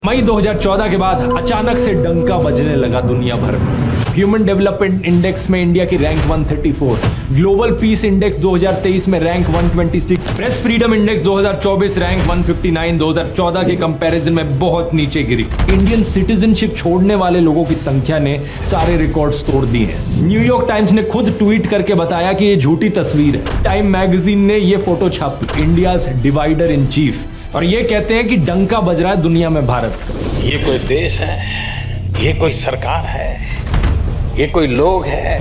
मई 2014 के बाद अचानक से डंका बजने लगा दुनिया भर में। ह्यूमन डेवलपमेंट इंडेक्स में इंडिया की रैंक 134, ग्लोबल पीस इंडेक्स 2023 में rank 126, press freedom index 2024 rank 159 2014 के कंपैरिजन में बहुत नीचे गिरी। इंडियन सिटीजनशिप छोड़ने वाले लोगों की संख्या ने सारे रिकॉर्ड्स तोड़ दिए हैं। न्यूयॉर्क टाइम्स ने खुद ट्वीट करके बताया कि ये झूठी तस्वीर है। टाइम मैगजीन ने ये फोटो छापी, इंडियाज डिवाइडर इन चीफ, और ये कहते हैं कि डंका बज रहा है दुनिया में भारत का। ये कोई देश है, ये कोई सरकार है, ये कोई लोग है।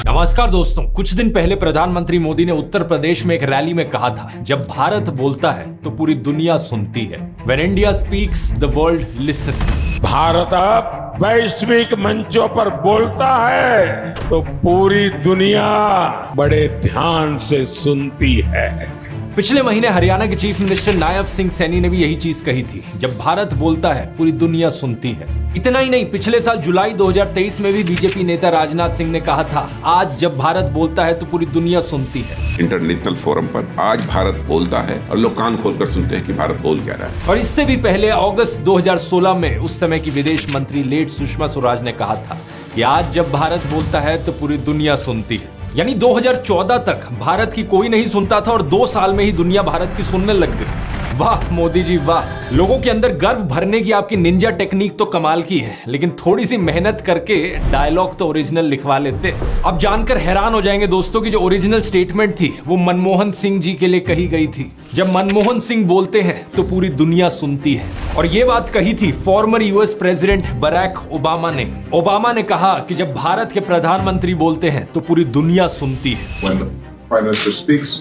नमस्कार दोस्तों, कुछ दिन पहले प्रधानमंत्री मोदी ने उत्तर प्रदेश में एक रैली में कहा था, जब भारत बोलता है तो पूरी दुनिया सुनती है। When India speaks, the world listens. Bharat अब वैश्विक मंचों पर बोलता है तो पूरी दुनिया बड़े ध्यान से सुनती है। पिछले महीने हरियाणा के चीफ मिनिस्टर नायब सिंह सैनी ने भी यही चीज कही थी, जब भारत बोलता है पूरी दुनिया सुनती है। इतना ही नहीं, पिछले साल जुलाई 2023 में भी बीजेपी नेता राजनाथ सिंह ने कहा था, आज जब भारत बोलता है तो पूरी दुनिया सुनती है। इंटरनेशनल फोरम पर आज भारत बोलता है और लोग कान खोलकर सुनते हैं कि भारत बोल क्या रहा है। और इससे भी पहले अगस्त 2016 में उस समय की विदेश मंत्री लेट सुषमा स्वराज ने कहा था कि आज जब भारत बोलता है तो पूरी दुनिया सुनती है। यानी 2014 तक भारत की कोई नहीं सुनता था और 2 साल में ही दुनिया भारत की सुनने लग गई। वाह मोदी जी वाह, लोगों के अंदर गर्व भरने की आपकी निंजा टेक्निक तो कमाल की है, लेकिन थोड़ी सी मेहनत करके डायलॉग तो ओरिजिनल लिखवा लेते। अब जानकर हैरान हो जाएंगे दोस्तों कि जो ओरिजिनल स्टेटमेंट थी वो मनमोहन सिंह जी के लिए कही गई थी। जब मनमोहन सिंह बोलते हैं तो पूरी दुनिया सुनती है, और ये बात कही थी former US president Barack Obama ने। ओबामा ने कहा कि जब भारत के प्रधानमंत्री बोलते हैं तो पूरी दुनिया सुनती है। When the Prime Minister speaks,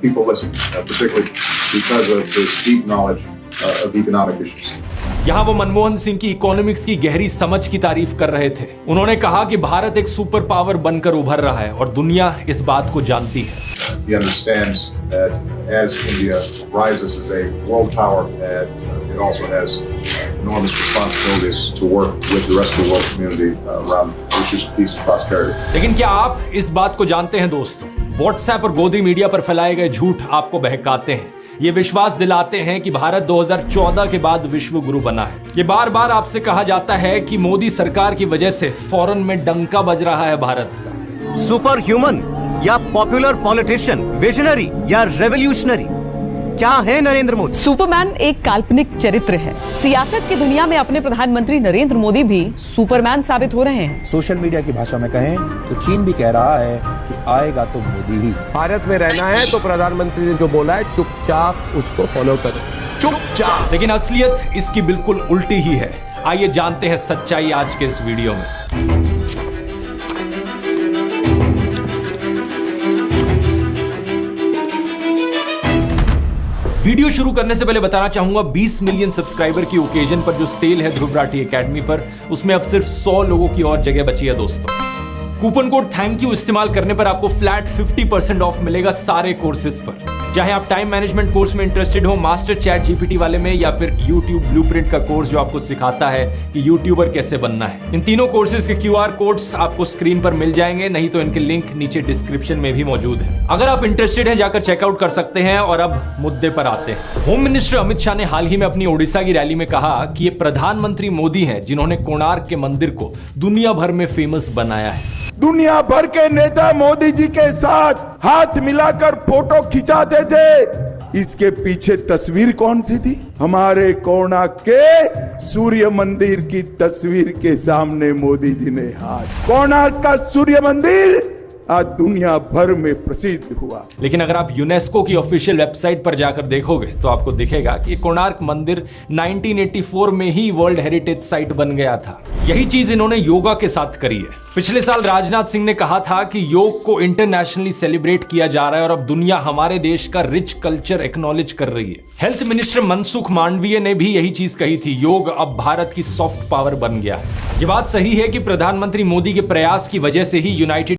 people listen, particularly because of his deep knowledge of economic issues. यहाँ वो मनमोहन सिंह की इकोनॉमिक्स की गहरी समझ की तारीफ कर रहे थे। उन्होंने कहा कि भारत एक सुपर पावर बनकर उभर रहा है और दुनिया इस बात को जानती है। He understands that as India rises as a world power, that it also has enormous responsibilities to work with the rest of the world community around issues of peace and prosperity. लेकिन क्या आप इस बात को जानते हैं दोस्तों, WhatsApp और गोदी मीडिया पर फैलाए गए झूठ आपको बहकाते हैं, ये विश्वास दिलाते हैं कि भारत 2014 के बाद विश्व गुरु बना है। ये बार बार आपसे कहा जाता है कि मोदी सरकार की वजह से फॉरेन में डंका बज रहा है भारत का। सुपर ह्यूमन या पॉपुलर पॉलिटिशियन, विजनरी या रेवोल्यूशनरी, क्या है नरेंद्र मोदी? सुपरमैन एक काल्पनिक चरित्र है। सियासत की दुनिया में अपने प्रधानमंत्री नरेंद्र मोदी भी सुपरमैन साबित हो रहे हैं। सोशल मीडिया की भाषा में कहें तो चीन भी कह रहा है कि आएगा तो मोदी ही। भारत में रहना है तो प्रधानमंत्री ने जो बोला है चुपचाप उसको फॉलो करो, चुपचाप। लेकिन असलियत इसकी बिल्कुल उल्टी ही है। आइए जानते हैं सच्चाई आज के इस वीडियो में। वीडियो शुरू करने से पहले बताना चाहूंगा, 20 मिलियन सब्सक्राइबर की ओकेजन पर जो सेल है ध्रुव राठी एकेडमी पर, उसमें अब सिर्फ 100 लोगों की और जगह बची है दोस्तों। कूपन कोड थैंक यू इस्तेमाल करने पर आपको फ्लैट 50% ऑफ मिलेगा सारे कोर्सेज पर। चाहे आप टाइम मैनेजमेंट कोर्स में इंटरेस्टेड हो, मास्टर चैट जीपीटी वाले में, या फिर यूट्यूब ब्लूप्रिंट का कोर्स जो आपको सिखाता है कि यूट्यूबर कैसे बनना है। इन तीनों कोर्सेज के QR कोड्स आपको स्क्रीन पर मिल जाएंगे, नहीं तो इनके लिंक नीचे डिस्क्रिप्शन में भी मौजूद है। अगर आप इंटरेस्टेड हैं जाकर चेकआउट कर सकते हैं। और अब मुद्दे पर आते हैं। होम मिनिस्टर अमित शाह ने हाल ही में अपनी ओडिशा की रैली में कहा कि ये प्रधानमंत्री मोदी हैं जिन्होंने कोणार्क के मंदिर को दुनिया भर में फेमस बनाया है। दुनिया भर के नेता मोदी जी के साथ हाथ मिलाकर फोटो खिंचाते थे। इसके पीछे तस्वीर कौन सी थी? हमारे कोणार्क के सूर्य मंदिर की तस्वीर के सामने मोदी जी ने हाथ। कोणार्क का सूर्य मंदिर आज दुनिया भर में प्रसिद्ध हुआ। लेकिन अगर आप यूनेस्को की ऑफिशियल वेबसाइट पर जाकर देखोगे तो आपको दिखेगा कि कोणार्क मंदिर 1984 में ही वर्ल्ड हेरिटेज साइट बन गया था। यही चीज इन्होंने योगा के साथ करी है। पिछले साल राजनाथ सिंह ने कहा था कि योग को इंटरनेशनली सेलिब्रेट किया जा रहा है और अब दुनिया हमारे देश का रिच कल्चर एक्नॉलेज कर रही है। हेल्थ मिनिस्टर मनसुख मांडविया ने भी यही चीज कही थी, योग अब भारत की सॉफ्ट पावर बन गया है। ये बात सही है कि प्रधानमंत्री मोदी के प्रयास की वजह से ही यूनाइटेड